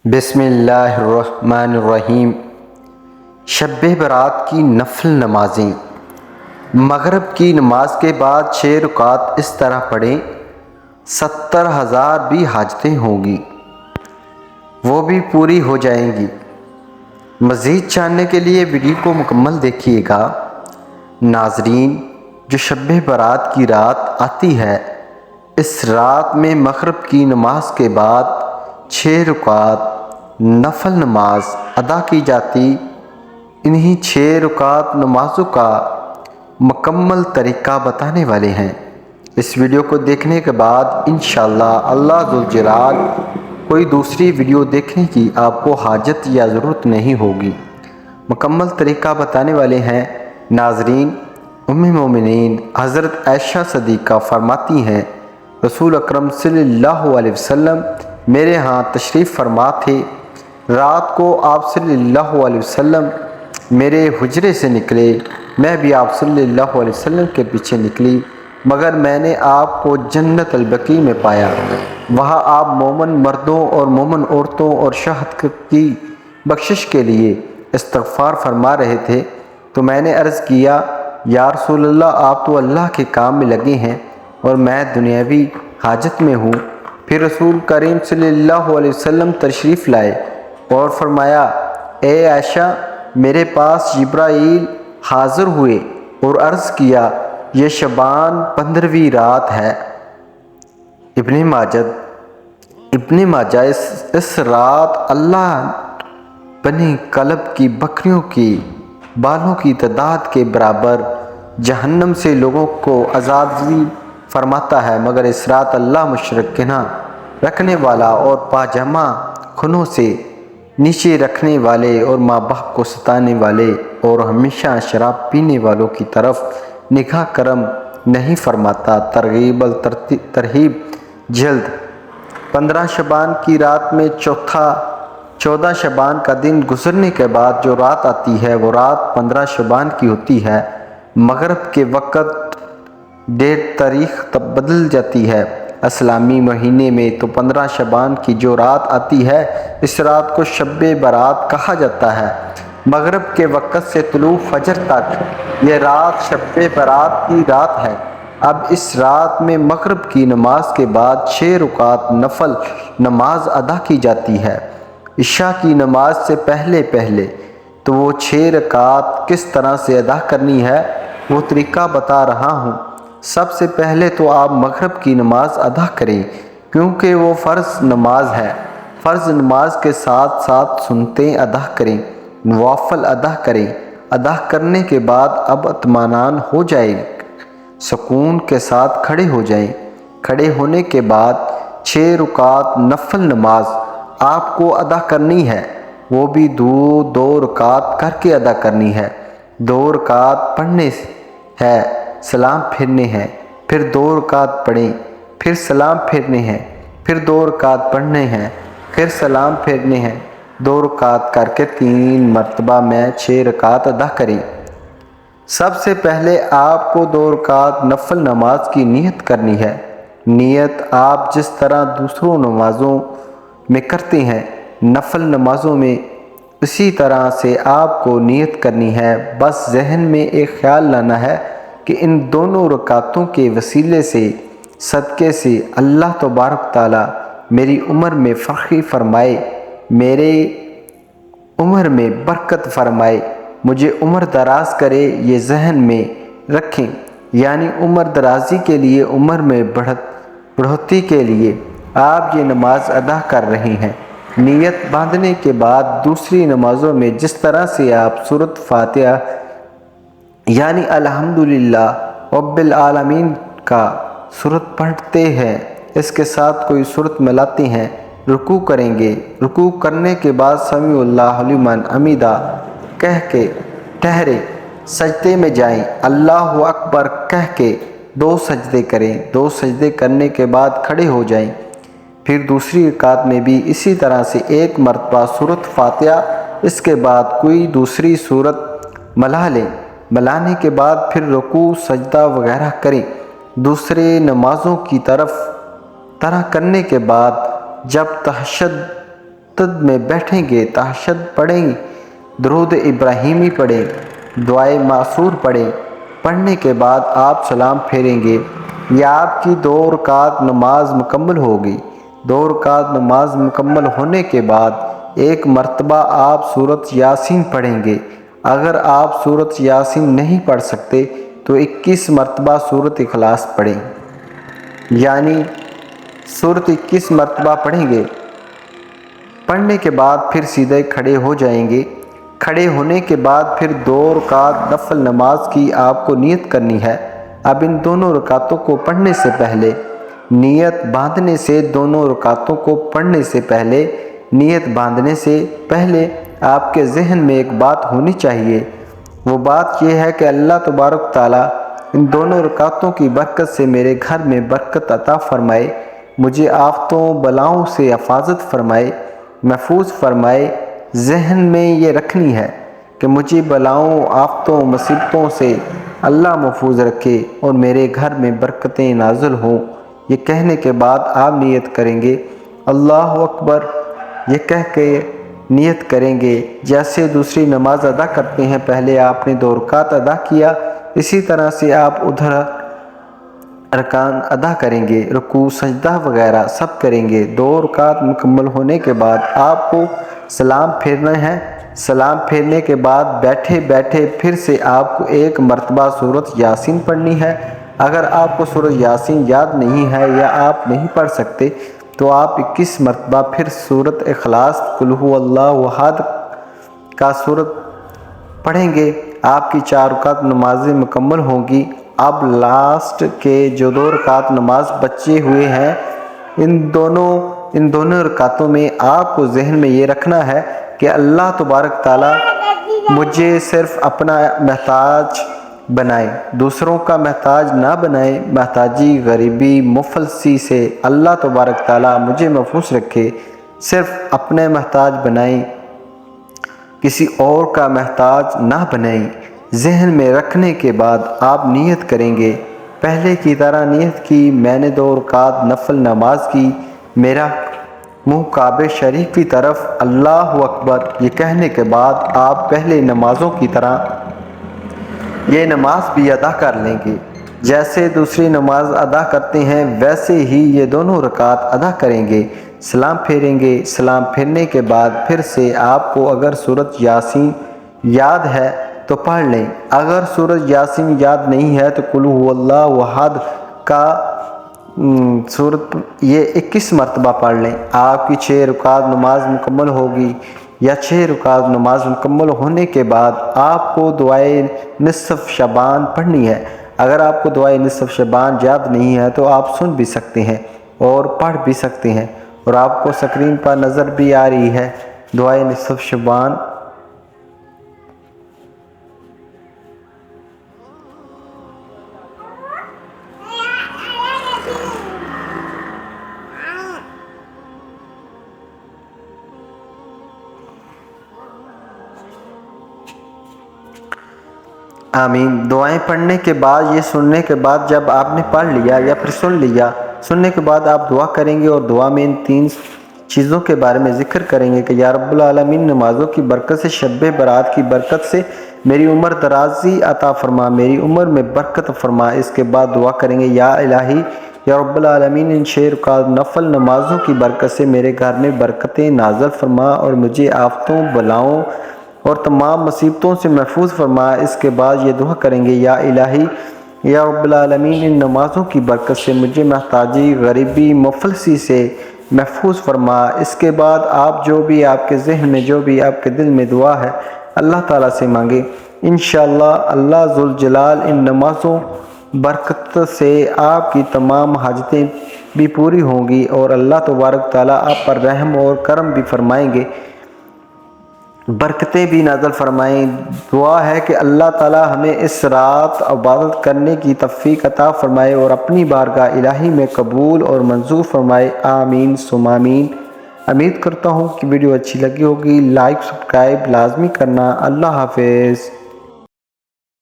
بسم اللہ الرحمن الرحیم۔ شب برات کی نفل نمازیں۔ مغرب کی نماز کے بعد 6 رکعت اس طرح پڑھیں، 70,000 بھی حاجتیں ہوں گی وہ بھی پوری ہو جائیں گی۔ مزید جاننے کے لیے ویڈیو کو مکمل دیکھیے گا۔ ناظرین، جو شب برات کی رات آتی ہے، اس رات میں مغرب کی نماز کے بعد 6 رکعت نفل نماز ادا کی جاتی۔ انہی 6 رکعت نمازوں کا مکمل طریقہ بتانے والے ہیں۔ اس ویڈیو کو دیکھنے کے بعد انشاءاللہ اللہ ذوالجلال کوئی دوسری ویڈیو دیکھنے کی آپ کو حاجت یا ضرورت نہیں ہوگی۔ مکمل طریقہ بتانے والے ہیں۔ ناظرین، ام مومنین حضرت عائشہ صدیقہ فرماتی ہیں، رسول اکرم صلی اللہ علیہ وسلم میرے ہاں تشریف فرما تھے۔ رات کو آپ صلی اللہ علیہ وسلم میرے حجرے سے نکلے، میں بھی آپ صلی اللہ علیہ وسلم کے پیچھے نکلی، مگر میں نے آپ کو جنت البقیع میں پایا۔ وہاں آپ مومن مردوں اور مومن عورتوں اور شہد کی بخشش کے لیے استغفار فرما رہے تھے، تو میں نے عرض کیا، یا رسول اللہ، آپ تو اللہ کے کام میں لگے ہیں اور میں دنیاوی حاجت میں ہوں۔ پھر رسول کریم صلی اللہ علیہ وسلم تشریف لائے اور فرمایا، اے عائشہ، میرے پاس جبرائیل حاضر ہوئے اور عرض کیا، یہ شعبان 15ویں رات ہے۔ ابن ماجہ اس رات اللہ بنی کلب کی بکریوں کی بالوں کی تعداد کے برابر جہنم سے لوگوں کو آزادی فرماتا ہے، مگر اس رات اللہ مشرکینہ رکھنے والا اور پاجامہ خنوں سے نیچے رکھنے والے اور ماں باپ کو ستانے والے اور ہمیشہ شراب پینے والوں کی طرف نگاہ کرم نہیں فرماتا۔ ترغیب الترہیب جلد 15 شعبان کی رات میں 14 شعبان کا دن گزرنے کے بعد جو رات آتی ہے وہ رات 15 شعبان کی ہوتی ہے۔ مغرب کے وقت ڈیٹ تاریخ بدل جاتی ہے۔ اسلامی مہینے میں تو 15 شعبان کی جو رات آتی ہے، اس رات کو شب برات کہا جاتا ہے۔ مغرب کے وقت سے طلوع فجر تک یہ رات شب برات کی رات ہے۔ اب اس رات میں مغرب کی نماز کے بعد 6 رکعت نفل نماز ادا کی جاتی ہے، عشاء کی نماز سے پہلے۔ تو وہ 6 رکعت کس طرح سے ادا کرنی ہے وہ طریقہ بتا رہا ہوں۔ سب سے پہلے تو آپ مغرب کی نماز ادا کریں، کیونکہ وہ فرض نماز ہے۔ فرض نماز کے ساتھ ساتھ سنتیں ادا کریں، نوافل ادا کریں۔ ادا کرنے کے بعد اب اطمینان ہو جائے، سکون کے ساتھ کھڑے ہو جائیں۔ کھڑے ہونے کے بعد 6 رکعت نفل نماز آپ کو ادا کرنی ہے، وہ بھی دو رکعت کر کے ادا کرنی ہے۔ 2 رکعت پڑھنے ہے، سلام پھیرنے ہیں، پھر 2 رکعت پڑھیں، پھر سلام پھیرنے ہیں، پھر 2 رکعت پڑھنے ہیں، پھر سلام پھیرنے ہیں۔ 2 رکعت کر کے 3 مرتبہ میں 6 رکعت ادا کریں۔ سب سے پہلے آپ کو 2 رکعت نفل نماز کی نیت کرنی ہے۔ نیت آپ جس طرح دوسروں نمازوں میں کرتے ہیں، نفل نمازوں میں اسی طرح سے آپ کو نیت کرنی ہے۔ بس ذہن میں ایک خیال لانا ہے کہ ان دونوں رکعتوں کے وسیلے سے، صدقے سے اللہ تبارک تعالیٰ میری عمر میں فرخی فرمائے، میرے عمر میں برکت فرمائے، مجھے عمر دراز کرے۔ یہ ذہن میں رکھیں، یعنی عمر درازی کے لیے، عمر میں بڑھوتری کے لیے آپ یہ نماز ادا کر رہے ہیں۔ نیت باندھنے کے بعد دوسری نمازوں میں جس طرح سے آپ سورۃ فاتحہ یعنی الحمدللہ رب العالمین کا سورت پڑھتے ہیں، اس کے ساتھ کوئی سورت ملاتے ہیں، رکوع کریں گے۔ رکوع کرنے کے بعد سمیع اللہ لمن حمیدہ کہہ کے ٹھہرے، سجدے میں جائیں، اللہ اکبر کہہ کے 2 سجدے کریں۔ 2 سجدے کرنے کے بعد کھڑے ہو جائیں۔ پھر دوسری رکعت میں بھی اسی طرح سے 1 مرتبہ سورۃ فاتحہ، اس کے بعد کوئی دوسری سورت ملا لیں۔ ملانے کے بعد پھر رکوع سجدہ وغیرہ کریں۔ دوسرے نمازوں کی طرح کرنے کے بعد جب تشدد میں بیٹھیں گے، تہجد پڑھیں، درود ابراہیمی پڑھیں، دعائے معصور پڑھیں، پڑھنے کے بعد آپ سلام پھیریں گے، یہ آپ کی 2 رکعت نماز مکمل ہوگی۔ 2 رکعت نماز مکمل ہونے کے بعد 1 مرتبہ آپ سورۃ یاسین پڑھیں گے۔ اگر آپ سورۃ یاسین نہیں پڑھ سکتے تو 21 مرتبہ سورۃ اخلاص پڑھیں، یعنی سورۃ 21 مرتبہ پڑھیں گے۔ پڑھنے کے بعد پھر سیدھے کھڑے ہو جائیں گے۔ کھڑے ہونے کے بعد پھر 2 رکعت نفل نماز کی آپ کو نیت کرنی ہے۔ اب ان دونوں رکعتوں کو پڑھنے سے پہلے نیت باندھنے سے پہلے آپ کے ذہن میں ایک بات ہونی چاہیے۔ وہ بات یہ ہے کہ اللہ تبارک تعالیٰ ان دونوں رکعتوں کی برکت سے میرے گھر میں برکت عطا فرمائے، مجھے آفتوں بلاؤں سے حفاظت فرمائے، محفوظ فرمائے۔ ذہن میں یہ رکھنی ہے کہ مجھے بلاؤں، آفتوں، مصیبتوں سے اللہ محفوظ رکھے اور میرے گھر میں برکتیں نازل ہوں۔ یہ کہنے کے بعد آپ نیت کریں گے، اللہ اکبر، یہ کہہ کے نیت کریں گے جیسے دوسری نماز ادا کرتے ہیں۔ پہلے آپ نے 2 رکعت ادا کیا، اسی طرح سے آپ ادھر ارکان ادا کریں گے، رکوع سجدہ وغیرہ سب کریں گے۔ 2 رکعت مکمل ہونے کے بعد آپ کو سلام پھیرنا ہے۔ سلام پھیرنے کے بعد بیٹھے بیٹھے پھر سے آپ کو 1 مرتبہ سورۃ یاسین پڑھنی ہے۔ اگر آپ کو سورۃ یاسین یاد نہیں ہے یا آپ نہیں پڑھ سکتے تو آپ 21 مرتبہ پھر سورۃ اخلاص، قل ھو اللہ احد کا سورۃ پڑھیں گے۔ آپ کی 4 رکعت نمازیں مکمل ہوں گی۔ اب لاسٹ کے جو 2 رکعت نماز بچے ہوئے ہیں، ان دونوں رکعتوں میں آپ کو ذہن میں یہ رکھنا ہے کہ اللہ تبارک تعالیٰ مجھے صرف اپنا محتاج بنائے، دوسروں کا محتاج نہ بنائے۔ محتاجی، غریبی، مفلسی سے اللہ تبارک تعالیٰ مجھے محفوظ رکھے، صرف اپنے محتاج بنائیں، کسی اور کا محتاج نہ بنائیں۔ ذہن میں رکھنے کے بعد آپ نیت کریں گے، پہلے کی طرح نیت کی، میں نے 2 رکعت نفل نماز کی، میرا منہ کعبہ شریف کی طرف، اللہ اکبر، یہ کہنے کے بعد آپ پہلے نمازوں کی طرح یہ نماز بھی ادا کر لیں گے۔ جیسے دوسری نماز ادا کرتے ہیں ویسے ہی یہ دونوں رکعت ادا کریں گے، سلام پھیریں گے۔ سلام پھیرنے کے بعد پھر سے آپ کو اگر سورۃ یاسین یاد ہے تو پڑھ لیں، اگر سورۃ یاسین یاد نہیں ہے تو قل ھو اللہ احد کا سورت یہ 21 مرتبہ پڑھ لیں۔ آپ کی 6 رکعت نماز مکمل ہوگی، یا 6 رکعت نماز مکمل ہونے کے بعد آپ کو دعائے نصف شعبان پڑھنی ہے۔ اگر آپ کو دعائے نصف شعبان یاد نہیں ہے تو آپ سن بھی سکتے ہیں اور پڑھ بھی سکتے ہیں، اور آپ کو سکرین پر نظر بھی آ رہی ہے دعائے نصف شعبان۔ آمین۔ دعائیں پڑھنے کے بعد، یہ سننے کے بعد جب آپ نے پڑھ لیا یا پھر سن لیا، سننے کے بعد آپ دعا کریں گے، اور دعا میں ان 3 چیزوں کے بارے میں ذکر کریں گے کہ یا رب العالمین، نمازوں کی برکت سے، شب برات کی برکت سے میری عمر درازی عطا فرما، میری عمر میں برکت فرما۔ اس کے بعد دعا کریں گے یا الہی یا رب العالمین، ان 6 رکعت نفل نمازوں کی برکت سے میرے گھر میں برکتیں نازل فرما اور مجھے آفتوں، بلاؤں اور تمام مصیبتوں سے محفوظ فرما۔ اس کے بعد یہ دعا کریں گے یا الہی یا رب العالمین، ان نمازوں کی برکت سے مجھے محتاجی، غریبی، مفلسی سے محفوظ فرما۔ اس کے بعد آپ جو بھی آپ کے ذہن میں، جو بھی آپ کے دل میں دعا ہے اللہ تعالیٰ سے مانگے، انشاءاللہ اللہ ذوالجلال ان نمازوں برکت سے آپ کی تمام حاجتیں بھی پوری ہوں گی، اور اللہ تبارک تعالیٰ آپ پر رحم اور کرم بھی فرمائیں گے، برکتیں بھی نازل فرمائیں۔ دعا ہے کہ اللہ تعالیٰ ہمیں اس رات عبادت کرنے کی توفیق عطا فرمائے اور اپنی بارگاہ الہی میں قبول اور منظور فرمائے، آمین ثم آمین۔ امید کرتا ہوں کہ ویڈیو اچھی لگی ہوگی، لائک سبسکرائب لازمی کرنا۔ اللہ حافظ۔